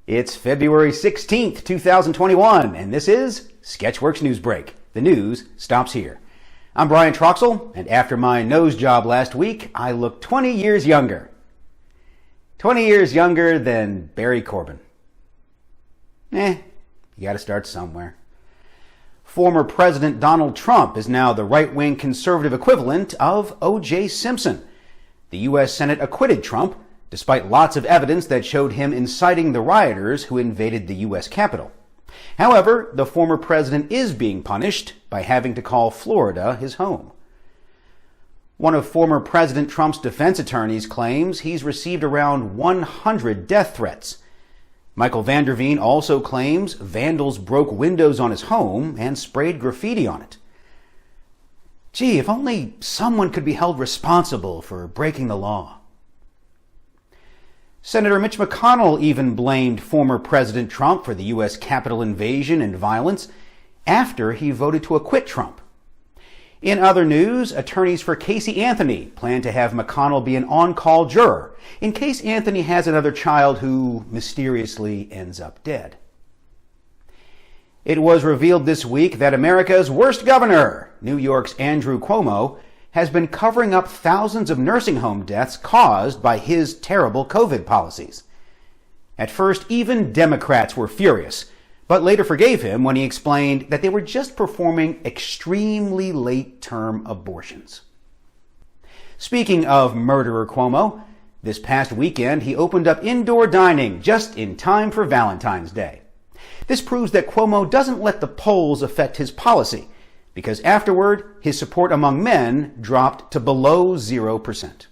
It's February 16th, 2021, and this is Sketchworks NewsBrake. The news stops here. I'm Brian Troxel, and after my nose job last week, I look 20 years younger. 20 years younger than Barry Corbin. You gotta start somewhere. Former President Donald Trump is now the right-wing conservative equivalent of O.J. Simpson. The U.S. Senate acquitted Trump, despite lots of evidence that showed him inciting the rioters who invaded the U.S. Capitol. However, the former president is being punished by having to call Florida his home. One of former President Trump's defense attorneys claims he's received around 100 death threats. Michael Van Der Veen also claims vandals broke windows on his home and sprayed graffiti on it. Gee, if only someone could be held responsible for breaking the law. Senator Mitch McConnell even blamed former President Trump for the U.S. Capitol invasion and violence after he voted to acquit Trump. In other news, attorneys for Casey Anthony plan to have McConnell be an on-call juror in case Anthony has another child who mysteriously ends up dead. It was revealed this week that America's worst governor, New York's Andrew Cuomo, has been covering up thousands of nursing home deaths caused by his terrible COVID policies. At first, even Democrats were furious, but later forgave him when he explained that they were just performing extremely late-term abortions. Speaking of murderer Cuomo, this past weekend he opened up indoor dining just in time for Valentine's Day. This proves that Cuomo doesn't let the polls affect his policy, because afterward, his support among men dropped to below 0%.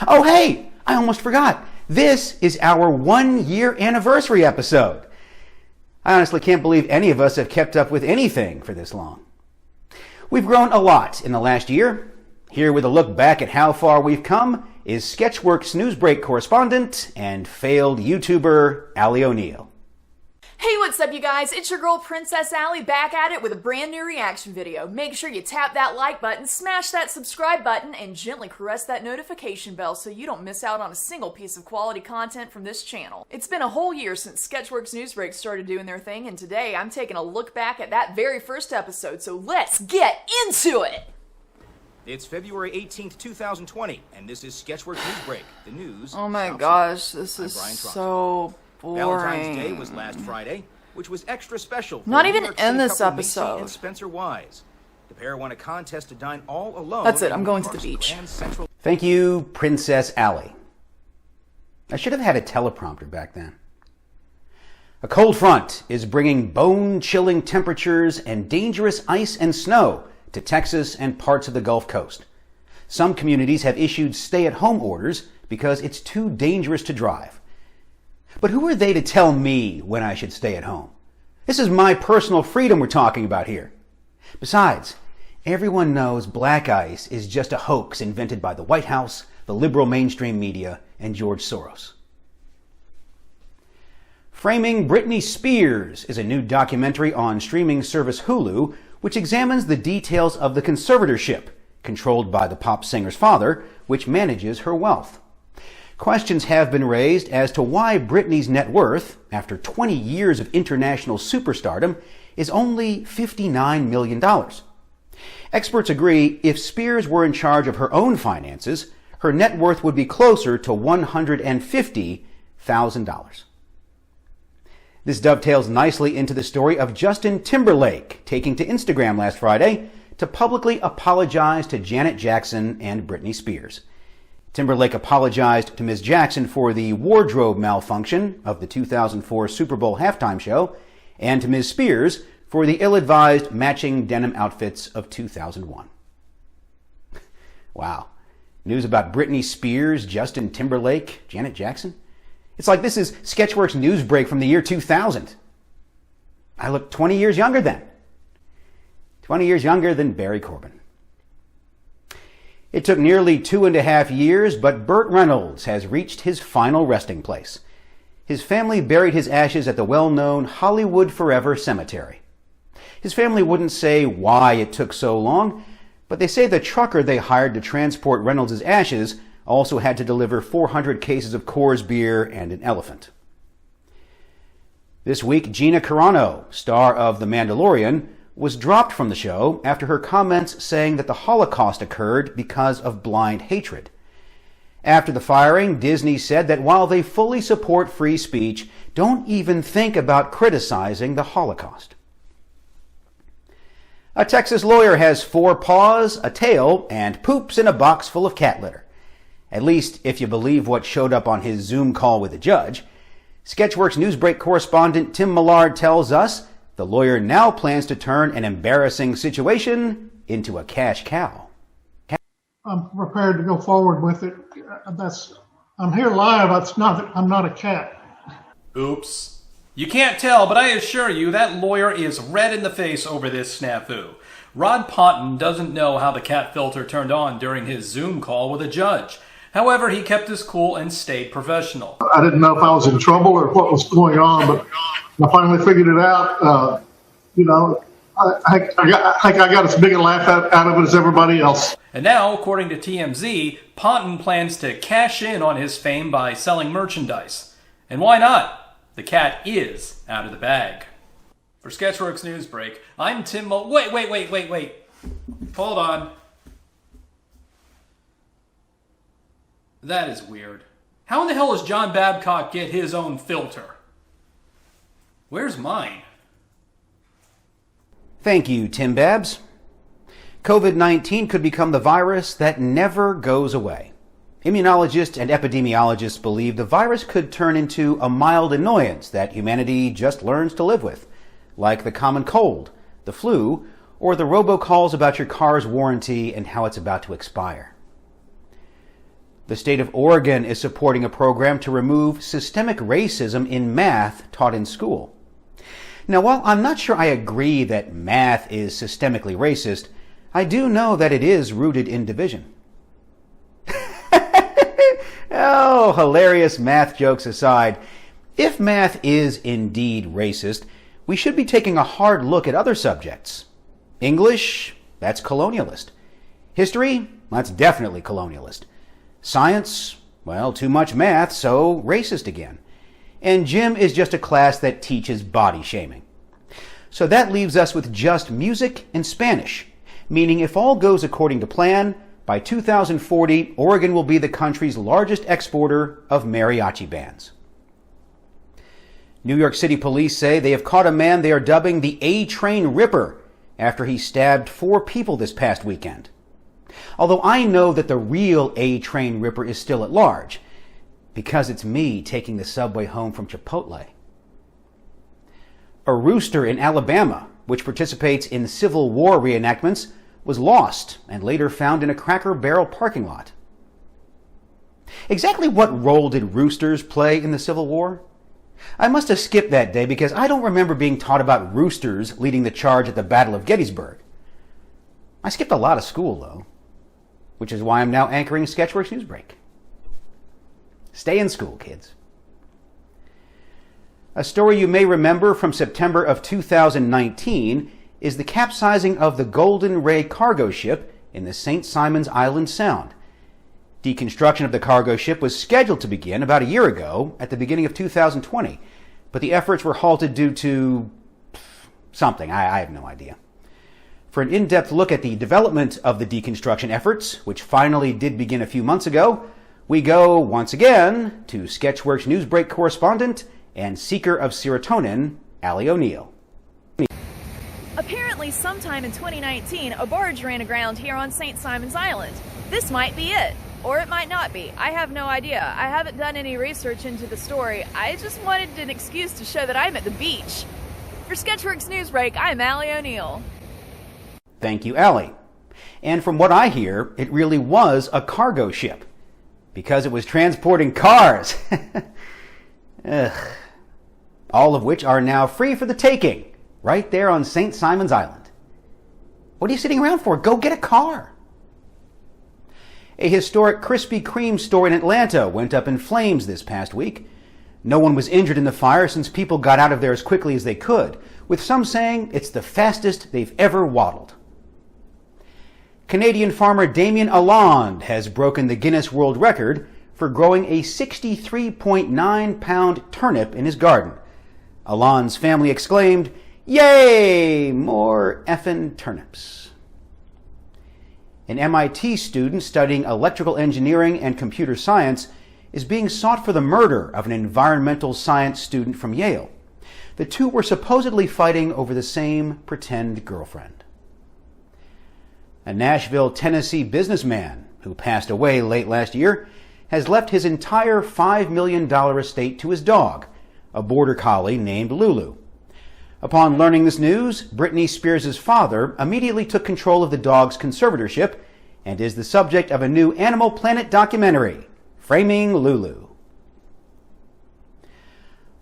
Oh, hey, I almost forgot. This is our 1-year anniversary episode. I honestly can't believe any of us have kept up with anything for this long. We've grown a lot in the last year. Here with a look back at how far we've come is Sketchworks NewsBrake correspondent and failed YouTuber Allie O'Neill. Hey, what's up you guys? It's your girl Princess Allie back at it with a brand new reaction video. Make sure you tap that like button, smash that subscribe button, and gently caress that notification bell so you don't miss out on a single piece of quality content from this channel. It's been a whole year since Sketchworks NewsBrake started doing their thing, and today I'm taking a look back at that very first episode, so let's get into it! It's February 18th, 2020, and this is Sketchworks NewsBrake, the news. Oh my gosh, this is so boring. Valentine's Day was last Friday, which was extra special for not even New York in City this couple episode. Macy and Spencer Wise. The pair won a contest to dine all alone. That's it, I'm going to the beach. Thank you, Princess Allie. I should have had a teleprompter back then. A cold front is bringing bone-chilling temperatures and dangerous ice and snow to Texas and parts of the Gulf Coast. Some communities have issued stay-at-home orders because it's too dangerous to drive. But who are they to tell me when I should stay at home? This is my personal freedom we're talking about here. Besides, everyone knows black ice is just a hoax invented by the White House, the liberal mainstream media, and George Soros. Framing Britney Spears is a new documentary on streaming service Hulu, which examines the details of the conservatorship, controlled by the pop singer's father, which manages her wealth. Questions have been raised as to why Britney's net worth, after 20 years of international superstardom, is only $59 million. Experts agree if Spears were in charge of her own finances, her net worth would be closer to $150,000. This dovetails nicely into the story of Justin Timberlake taking to Instagram last Friday to publicly apologize to Janet Jackson and Britney Spears. Timberlake apologized to Ms. Jackson for the wardrobe malfunction of the 2004 Super Bowl halftime show, and to Ms. Spears for the ill-advised matching denim outfits of 2001. Wow. News about Britney Spears, Justin Timberlake, Janet Jackson? It's like this is Sketchworks NewsBrake from the year 2000. I look 20 years younger then. 20 years younger than Barry Corbin. It took nearly 2.5 years, but Burt Reynolds has reached his final resting place. His family buried his ashes at the well-known Hollywood Forever Cemetery. His family wouldn't say why it took so long, but they say the trucker they hired to transport Reynolds' ashes also had to deliver 400 cases of Coors beer and an elephant. This week, Gina Carano, star of The Mandalorian, was dropped from the show after her comments saying that the Holocaust occurred because of blind hatred. After the firing, Disney said that while they fully support free speech, don't even think about criticizing the Holocaust. A Texas lawyer has 4 paws, a tail, and poops in a box full of cat litter. At least if you believe what showed up on his Zoom call with the judge. Sketchworks NewsBrake correspondent Tim Millard tells us the lawyer now plans to turn an embarrassing situation into a cash cow. I'm prepared to go forward with it. I'm here live. I'm not a cat. Oops. You can't tell, but I assure you that lawyer is red in the face over this snafu. Rod Ponton doesn't know how the cat filter turned on during his Zoom call with a judge. However, he kept his cool and stayed professional. I didn't know if I was in trouble or what was going on, but I finally figured it out. I think I got as big a laugh out of it as everybody else. And now, according to TMZ, Ponton plans to cash in on his fame by selling merchandise. And why not? The cat is out of the bag. For Sketchworks NewsBrake, I'm Tim Wait. Hold on. That is weird. How in the hell does John Babcock get his own filter? Where's mine? Thank you, Tim Babs. COVID-19 could become the virus that never goes away. Immunologists and epidemiologists believe the virus could turn into a mild annoyance that humanity just learns to live with, like the common cold, the flu, or the robocalls about your car's warranty and how it's about to expire. The state of Oregon is supporting a program to remove systemic racism in math taught in school. Now, while I'm not sure I agree that math is systemically racist, I do know that it is rooted in division. Oh, hilarious math jokes aside, if math is indeed racist, we should be taking a hard look at other subjects. English, that's colonialist. History, that's definitely colonialist. Science, well, too much math, so racist again. And gym is just a class that teaches body shaming. So that leaves us with just music and Spanish, meaning if all goes according to plan, by 2040, Oregon will be the country's largest exporter of mariachi bands. New York City police say they have caught a man they are dubbing the A-Train Ripper after he stabbed 4 people this past weekend. Although I know that the real A-Train Ripper is still at large, because it's me taking the subway home from Chipotle. A rooster in Alabama, which participates in Civil War reenactments, was lost and later found in a Cracker Barrel parking lot. Exactly what role did roosters play in the Civil War? I must have skipped that day because I don't remember being taught about roosters leading the charge at the Battle of Gettysburg. I skipped a lot of school, though, which is why I'm now anchoring Sketchworks NewsBrake. Stay in school, kids. A story you may remember from September of 2019 is the capsizing of the Golden Ray cargo ship in the St. Simons Island Sound. Deconstruction of the cargo ship was scheduled to begin about a year ago at the beginning of 2020, but the efforts were halted due to something. I have no idea. For an in-depth look at the development of the deconstruction efforts, which finally did begin a few months ago, we go once again to Sketchworks NewsBrake correspondent and seeker of serotonin, Allie O'Neill. Apparently, sometime in 2019, a barge ran aground here on St. Simons Island. This might be it, or it might not be. I have no idea. I haven't done any research into the story. I just wanted an excuse to show that I'm at the beach. For Sketchworks NewsBrake, I'm Allie O'Neill. Thank you, Allie. And from what I hear, it really was a cargo ship, because it was transporting cars. Ugh. All of which are now free for the taking, right there on St. Simons Island. What are you sitting around for? Go get a car. A historic Krispy Kreme store in Atlanta went up in flames this past week. No one was injured in the fire since people got out of there as quickly as they could, with some saying it's the fastest they've ever waddled. Canadian farmer Damien Alland has broken the Guinness World Record for growing a 63.9-pound turnip in his garden. Alon's family exclaimed, "Yay! More effin' turnips." An MIT student studying electrical engineering and computer science is being sought for the murder of an environmental science student from Yale. The two were supposedly fighting over the same pretend girlfriend. A Nashville, Tennessee businessman who passed away late last year has left his entire $5 million estate to his dog, a border collie named Lulu. Upon learning this news, Britney Spears' father immediately took control of the dog's conservatorship and is the subject of a new Animal Planet documentary, Framing Lulu.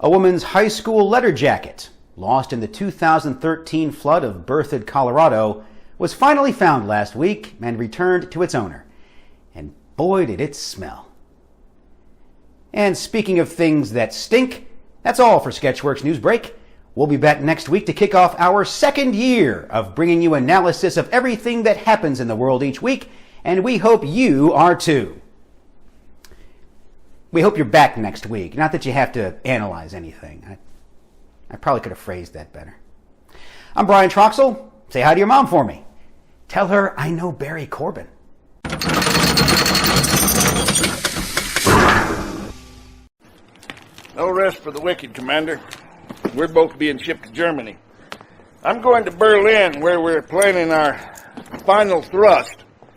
A woman's high school letter jacket, lost in the 2013 flood of Berthoud, Colorado, was finally found last week and returned to its owner. And boy, did it smell. And speaking of things that stink, that's all for Sketchworks NewsBrake. We'll be back next week to kick off our second year of bringing you analysis of everything that happens in the world each week, and we hope you are too. We hope you're back next week. Not that you have to analyze anything. I probably could have phrased that better. I'm Brian Troxel. Say hi to your mom for me. Tell her I know Barry Corbin. No rest for the wicked, Commander. We're both being shipped to Germany. I'm going to Berlin, where we're planning our final thrust.